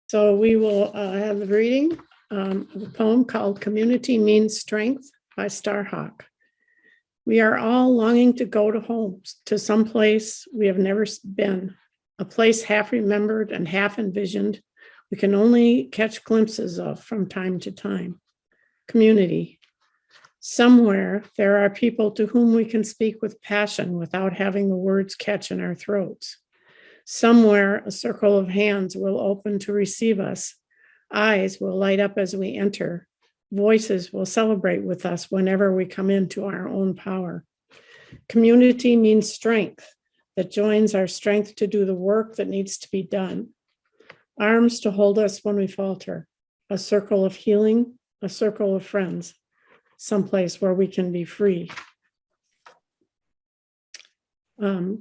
So we will have the reading of a poem called Community Means Strength by Starhawk. We are all longing to go to homes, to some place we have never been, a place half remembered and half envisioned, we can only catch glimpses of from time to time. Community. Somewhere there are people to whom we can speak with passion without having the words catch in our throats. Somewhere a circle of hands will open to receive us. Eyes will light up as we enter. Voices will celebrate with us whenever we come into our own power. Community means strength that joins our strength to do the work that needs to be done. Arms to hold us when we falter. A circle of healing, a circle of friends, someplace where we can be free.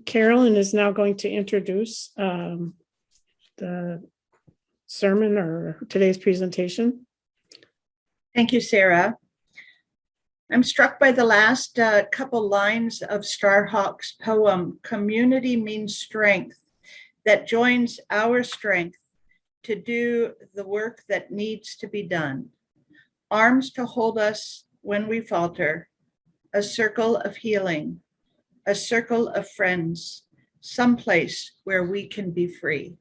Carolyn is now going to introduce the sermon or today's presentation. Thank you, Sarah. I'm struck by the last couple lines of Starhawk's poem, Community Means Strength, that joins our strength to do the work that needs to be done. Arms to hold us when we falter, a circle of healing, a circle of friends, someplace where we can be free.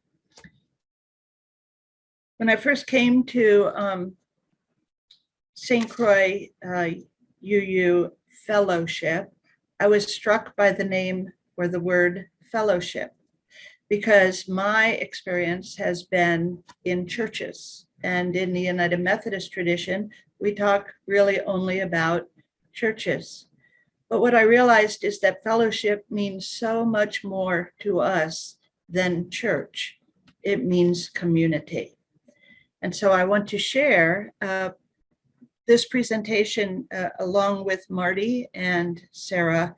When I first came to St. Croix UU Fellowship, I was struck by the name or the word fellowship, because my experience has been in churches. And in the United Methodist tradition, we talk really only about churches. But what I realized is that fellowship means so much more to us than church. It means community. And so I want to share this presentation along with Marty and Sarah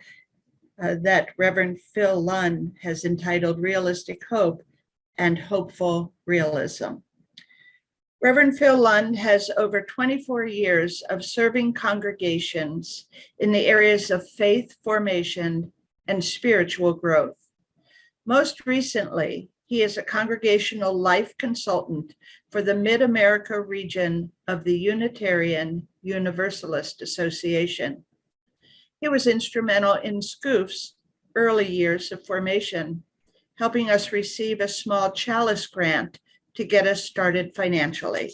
that Reverend Phil Lund has entitled Realistic Hope and Hopeful Realism. Reverend Phil Lund has over 24 years of serving congregations in the areas of faith formation and spiritual growth. Most recently, he is a congregational life consultant for the Mid-America region of the Unitarian Universalist Association. He was instrumental in SCUUF's early years of formation, helping us receive a small chalice grant to get us started financially.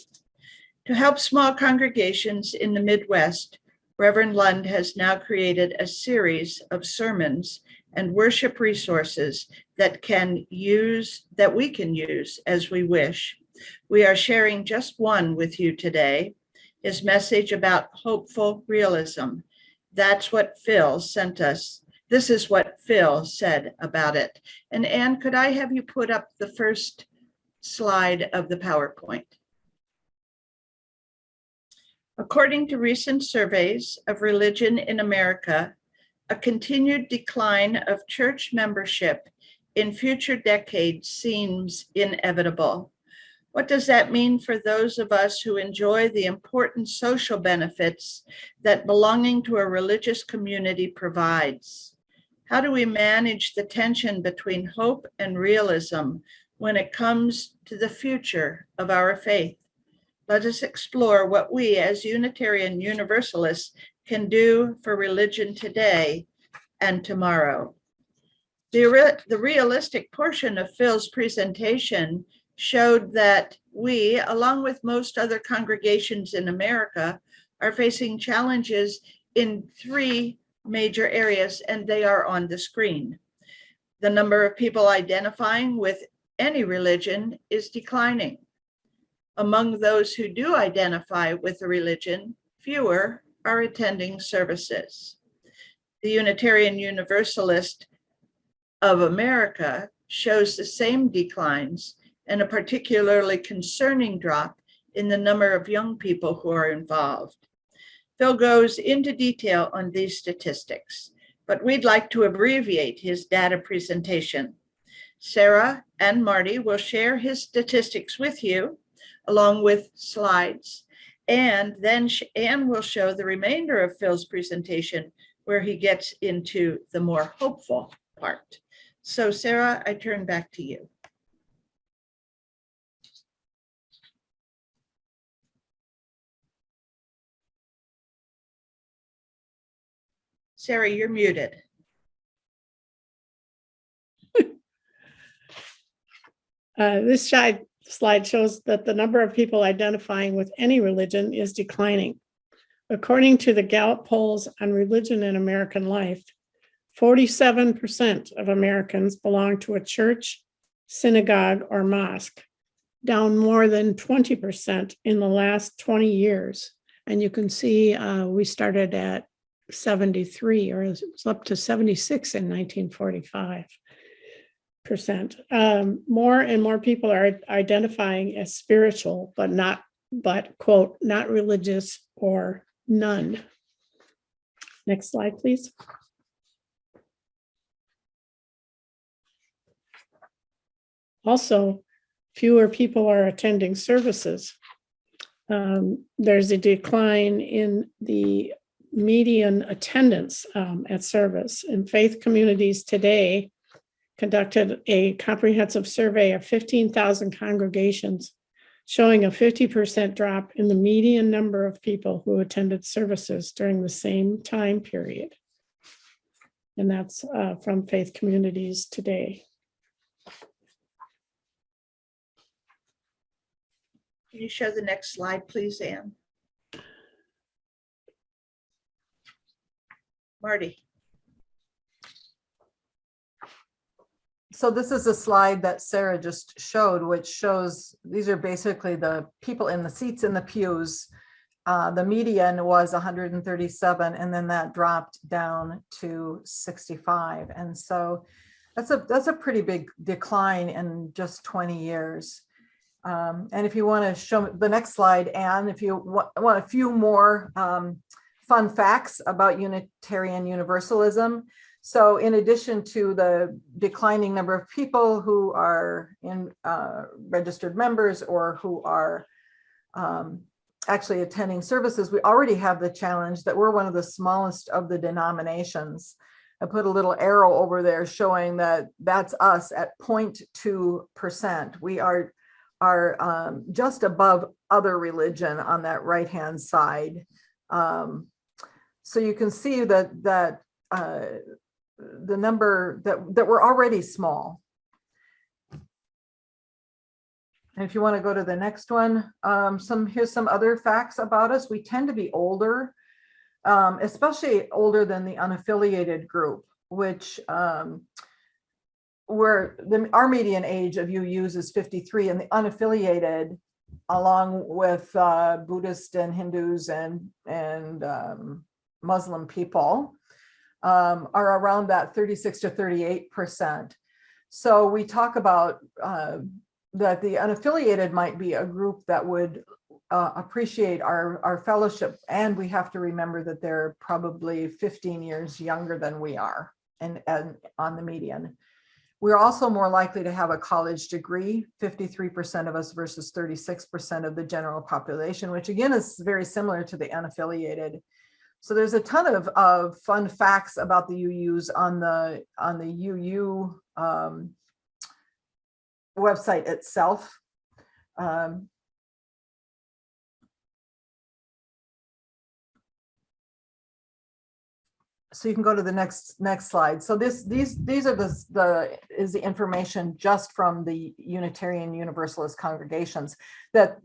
To help small congregations in the Midwest, Reverend Lund has now created a series of sermons and worship resources that we can use as we wish. We are sharing just one with you today, his message about hopeful realism. That's what Phil sent us. This is what Phil said about it. And Anne, could I have you put up the first slide of the PowerPoint? According to recent surveys of religion in America, a continued decline of church membership in future decades seems inevitable. What does that mean for those of us who enjoy the important social benefits that belonging to a religious community provides? How do we manage the tension between hope and realism when it comes to the future of our faith? Let us explore what we as Unitarian Universalists can do for religion today and tomorrow. The realistic portion of Phil's presentation showed that we, along with most other congregations in America, are facing challenges in three major areas, and they are on the screen. The number of people identifying with any religion is declining. Among those who do identify with a religion, fewer are attending services. The Unitarian Universalist of America shows the same declines and a particularly concerning drop in the number of young people who are involved. Phil goes into detail on these statistics, but we'd like to abbreviate his data presentation. Sarah and Marty will share his statistics with you, along with slides, and then Anne will show the remainder of Phil's presentation, where he gets into the more hopeful part. So Sarah, I turn back to you. Sarah, you're muted. This slide shows that the number of people identifying with any religion is declining. According to the Gallup polls on religion in American life, 47% of Americans belong to a church, synagogue, or mosque, down more than 20% in the last 20 years. And you can see we started at 73, or it was up to 76 in 1945%. More and more people are identifying as spiritual, but quote, not religious or none. Next slide, please. Also, fewer people are attending services. There's a decline in the median attendance at service. And faith communities today conducted a comprehensive survey of 15,000 congregations, showing a 50% drop in the median number of people who attended services during the same time period. And that's from Faith Communities Today. Can you show the next slide, please, Anne? Marty. So this is a slide that Sarah just showed, which shows these are basically the people in the seats in the pews. The median was 137, and then that dropped down to 65. And so that's a pretty big decline in just 20 years. And if you want to show the next slide, Anne, if you want a few more fun facts about Unitarian Universalism. So in addition to the declining number of people who are in registered members or who are actually attending services, we already have the challenge that we're one of the smallest of the denominations. I put a little arrow over there showing that that's us at 0.2%. We are just above other religion on that right-hand side. So you can see that the number that we're already small. And if you want to go to the next one, here's some other facts about us. We tend to be older, especially older than the unaffiliated group, which our median age of UUs is 53, and the unaffiliated, along with Buddhist and Hindus and Muslim people, are around that 36 to 38%. So we talk about that the unaffiliated might be a group that would appreciate our fellowship, and we have to remember that they're probably 15 years younger than we are, and on the median. We're also more likely to have a college degree, 53% of us versus 36% of the general population, which again is very similar to the unaffiliated. So there's a ton of fun facts about the UUs on the UU website itself. So you can go to the next slide. So these are the information just from the Unitarian Universalist congregations, that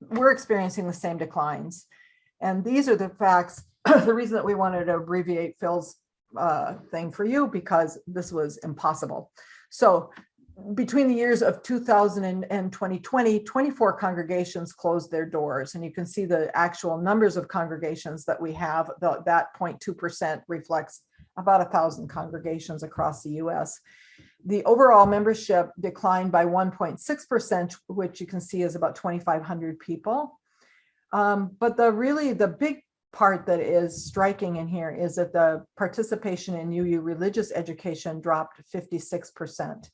we're experiencing the same declines. And these are the facts. The reason that we wanted to abbreviate Phil's thing for you, because this was impossible. So between the years of 2000 and 2020, 24 congregations closed their doors. And you can see the actual numbers of congregations that we have. That 0.2% reflects about 1,000 congregations across the US. The overall membership declined by 1.6%, which you can see is about 2,500 people. But the big part that is striking in here is that the participation in UU religious education dropped 56%.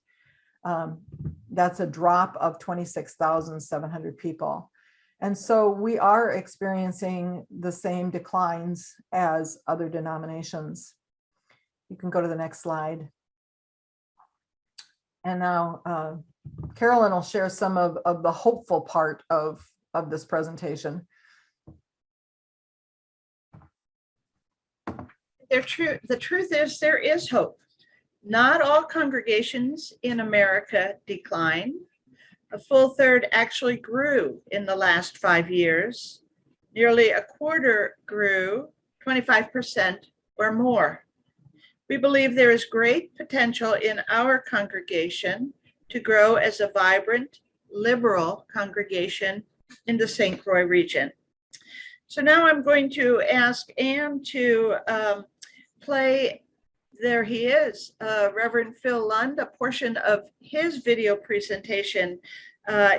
That's a drop of 26,700 people. And so we are experiencing the same declines as other denominations. You can go to the next slide. And now Carolyn will share some of the hopeful part of this presentation. The truth is there is hope. Not all congregations in America decline. A full third actually grew in the last 5 years. Nearly a quarter grew, 25% or more. We believe there is great potential in our congregation to grow as a vibrant, liberal congregation in the St. Croix region. So now I'm going to ask Anne to play, there he is, Reverend Phil Lund, a portion of his video presentation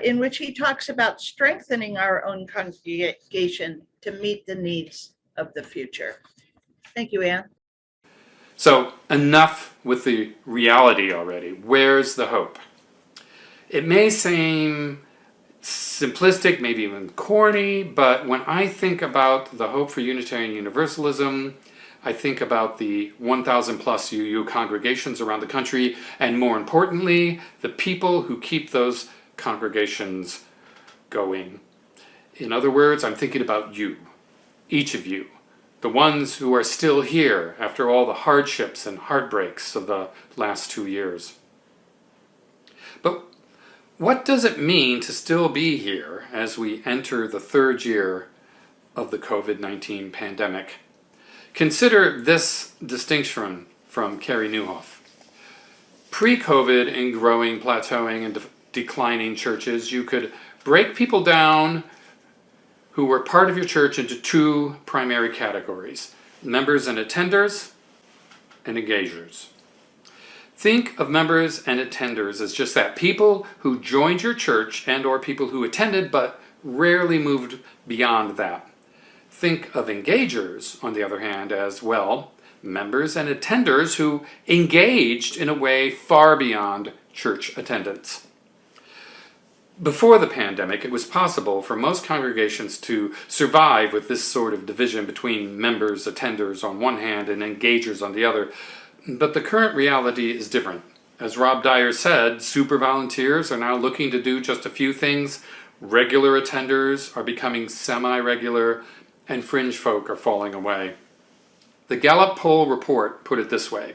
in which he talks about strengthening our own congregation to meet the needs of the future. Thank you, Anne. So enough with the reality already. Where's the hope? It may seem simplistic, maybe even corny, but when I think about the hope for Unitarian Universalism, I think about the 1,000 plus UU congregations around the country, and more importantly, the people who keep those congregations going. In other words, I'm thinking about you, each of you, the ones who are still here after all the hardships and heartbreaks of the last 2 years. But what does it mean to still be here as we enter the 3rd year of the COVID-19 pandemic? Consider this distinction from Carey Nieuwhof. Pre-COVID, in growing, plateauing, and declining churches, you could break people down who were part of your church into 2 primary categories: members and attenders, and engagers. Think of members and attenders as just that, people who joined your church and or people who attended but rarely moved beyond that. Think of engagers, on the other hand, as, well, members and attenders who engaged in a way far beyond church attendance. Before the pandemic, it was possible for most congregations to survive with this sort of division between members, attenders on one hand, and engagers on the other. But the current reality is different. As Rob Dyer said, super volunteers are now looking to do just a few things. Regular attenders are becoming semi-regular, and fringe folk are falling away. The Gallup poll report put it this way: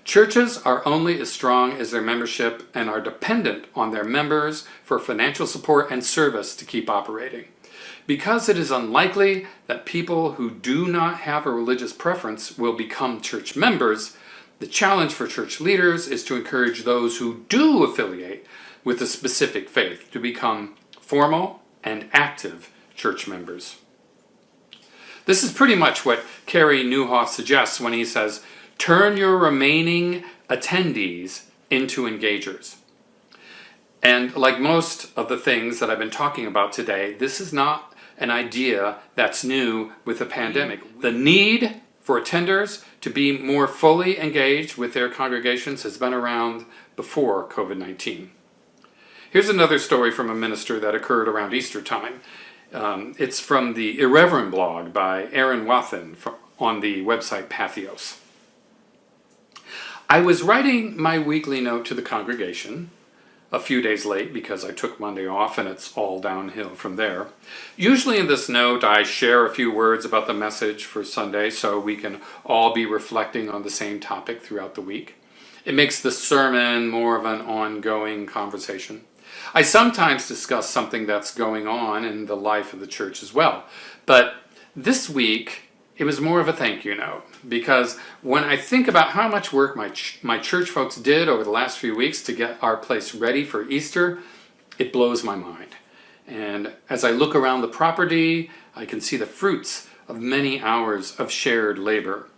churches are only as strong as their membership and are dependent on their members for financial support and service to keep operating. Because it is unlikely that people who do not have a religious preference will become church members, the challenge for church leaders is to encourage those who do affiliate with a specific faith to become formal and active church members. This is pretty much what Carey Nieuwhof suggests when he says, turn your remaining attendees into engagers. And like most of the things that I've been talking about today, this is not an idea that's new with the pandemic. The need for attenders to be more fully engaged with their congregations has been around before COVID-19. Here's another story from a minister that occurred around Easter time. It's from the Reverend blog by Aaron Wathen on the website Patheos. I was writing my weekly note to the congregation, a few days late because I took Monday off and it's all downhill from there. Usually in this note I share a few words about the message for Sunday so we can all be reflecting on the same topic throughout the week. It makes the sermon more of an ongoing conversation. I sometimes discuss something that's going on in the life of the church as well, but this week it was more of a thank you note, because when I think about how much work my church folks did over the last few weeks to get our place ready for Easter, it blows my mind. And as I look around the property, I can see the fruits of many hours of shared labor.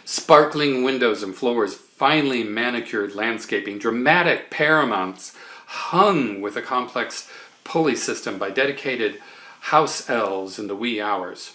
Sparkling windows and floors, finely manicured landscaping, dramatic paramounts hung with a complex pulley system by dedicated house elves in the wee hours.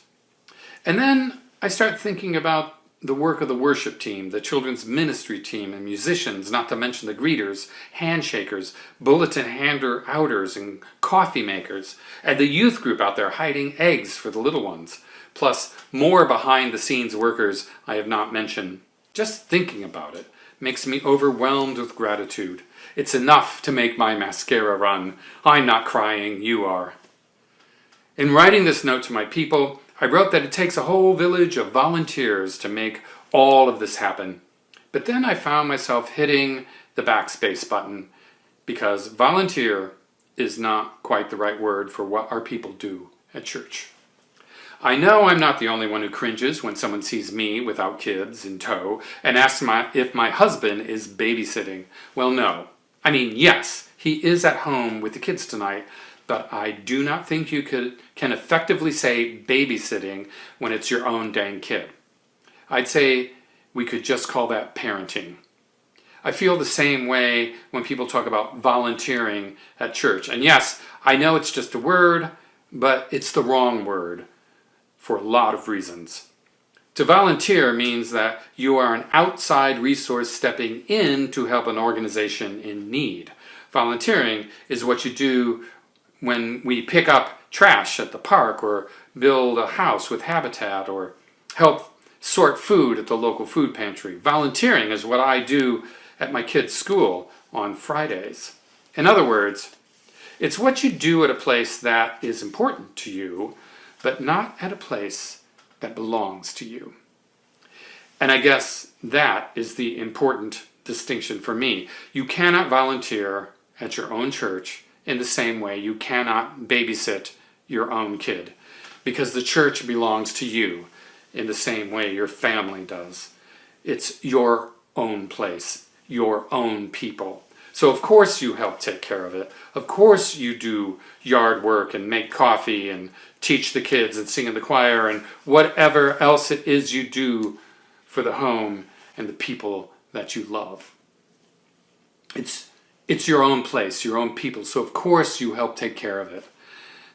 And then I start thinking about the work of the worship team, the children's ministry team, and musicians, not to mention the greeters, handshakers, bulletin hander-outers, and coffee makers, and the youth group out there hiding eggs for the little ones, plus more behind-the-scenes workers I have not mentioned. Just thinking about it makes me overwhelmed with gratitude. It's enough to make my mascara run. I'm not crying, you are. In writing this note to my people, I wrote that it takes a whole village of volunteers to make all of this happen. But then I found myself hitting the backspace button because volunteer is not quite the right word for what our people do at church. I know I'm not the only one who cringes when someone sees me without kids in tow and asks if my husband is babysitting. Well, no. I mean, yes, he is at home with the kids tonight, but I do not think you can effectively say babysitting when it's your own dang kid. I'd say we could just call that parenting. I feel the same way when people talk about volunteering at church. And yes, I know it's just a word, but it's the wrong word for a lot of reasons. To volunteer means that you are an outside resource stepping in to help an organization in need. Volunteering is what you do when we pick up trash at the park, or build a house with Habitat, or help sort food at the local food pantry. Volunteering is what I do at my kids' school on Fridays. In other words, it's what you do at a place that is important to you, but not at a place that belongs to you. And I guess that is the important distinction for me. You cannot volunteer at your own church in the same way you cannot babysit your own kid, because the church belongs to you in the same way your family does. It's your own place, your own people. So of course you help take care of it. Of course you do yard work and make coffee and teach the kids and sing in the choir and whatever else it is you do for the home and the people that you love. It's your own place, your own people, so of course you help take care of it.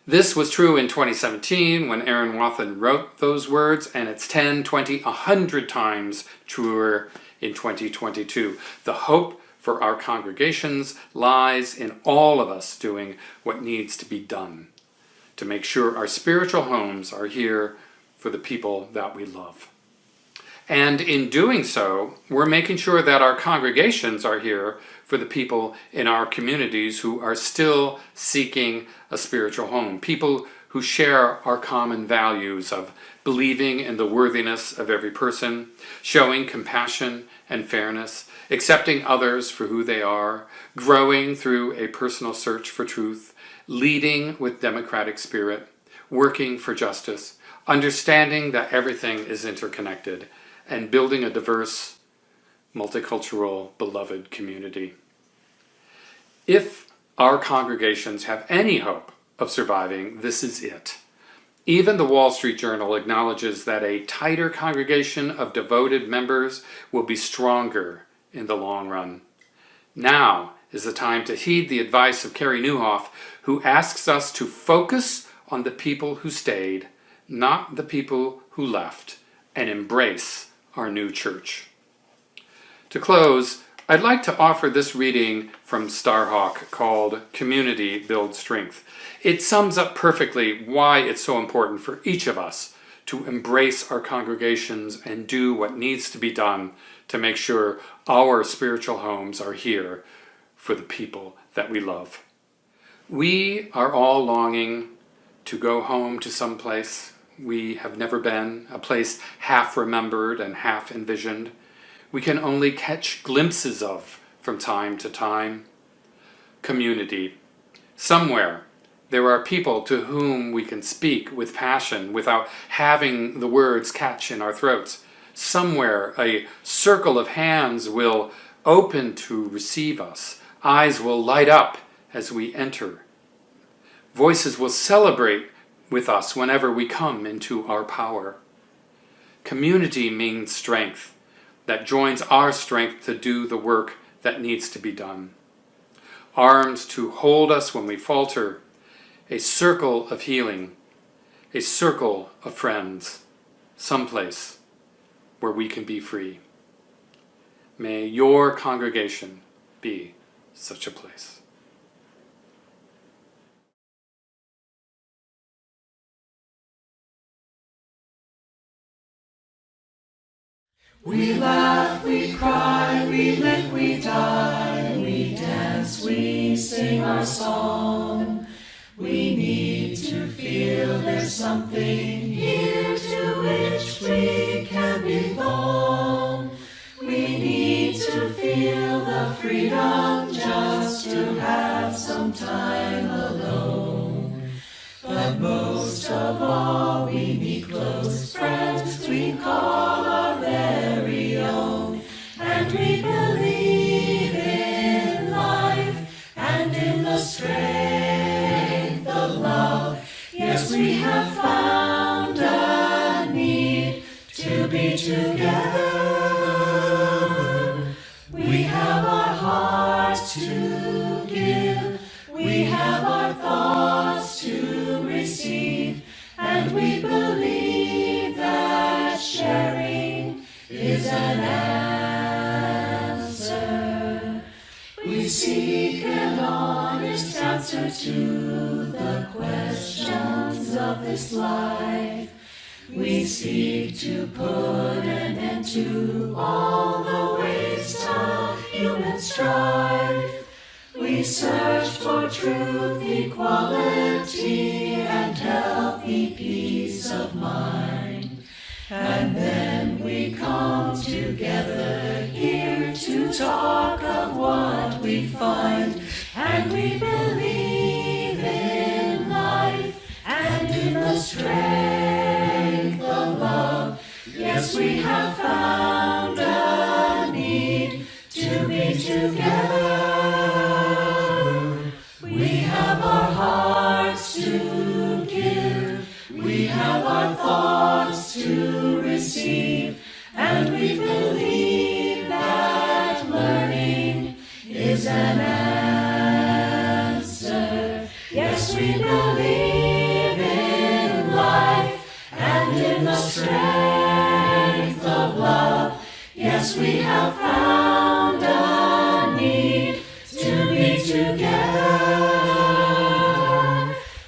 This was true in 2017 when Aaron Wathen wrote those words, and it's 10, 20, 100 times truer in 2022. The hope for our congregations lies in all of us doing what needs to be done to make sure our spiritual homes are here for the people that we love. And in doing so, we're making sure that our congregations are here for the people in our communities who are still seeking a spiritual home, people who share our common values of believing in the worthiness of every person, showing compassion and fairness, accepting others for who they are, growing through a personal search for truth, leading with democratic spirit, working for justice, understanding that everything is interconnected, and building a diverse, multicultural, beloved community. If our congregations have any hope of surviving, this is it. Even the Wall Street Journal acknowledges that a tighter congregation of devoted members will be stronger in the long run. Now is the time to heed the advice of Carey Nieuwhof, who asks us to focus on the people who stayed, not the people who left, and embrace our new church. To close, I'd like to offer this reading from Starhawk called Community Builds Strength. It sums up perfectly why it's so important for each of us to embrace our congregations and do what needs to be done to make sure our spiritual homes are here for the people that we love. We are all longing to go home to some place we have never been, a place half remembered and half envisioned. We can only catch glimpses of from time to time. Community. Somewhere there are people to whom we can speak with passion without having the words catch in our throats. Somewhere a circle of hands will open to receive us. Eyes will light up as we enter. Voices will celebrate with us whenever we come into our power. Community means strength that joins our strength to do the work that needs to be done. Arms to hold us when we falter, a circle of healing, a circle of friends, someplace where we can be free. May your congregation be such a place. We laugh, we cry, we live, we die, we dance, we sing our song. We need to feel there's something here to which we can belong. the freedom just to have some time alone. But most of all, we need close friends we call our very own. And we believe in life and in the strength of love. Yes, we have found a need to be together. We have our hearts to give. We have our thoughts to receive. And we believe that sharing is an answer. We seek an honest answer to the questions of this life. We seek to put an end to all the waste of human strife. We search for truth, equality, and healthy peace of mind. And then we come together here to talk of what we find. And we believe in life and in the strength of love. Yes, we have found a need to be together. We have our hearts to give. We have our thoughts to receive. And we believe that learning is an answer. Yes, we believe in life and in the strength of love. Yes, we have found a need to be together.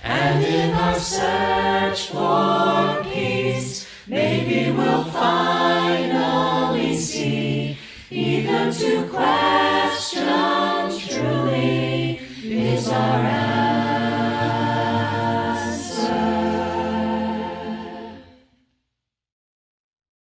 And in our search for peace, maybe we'll finally see, even to question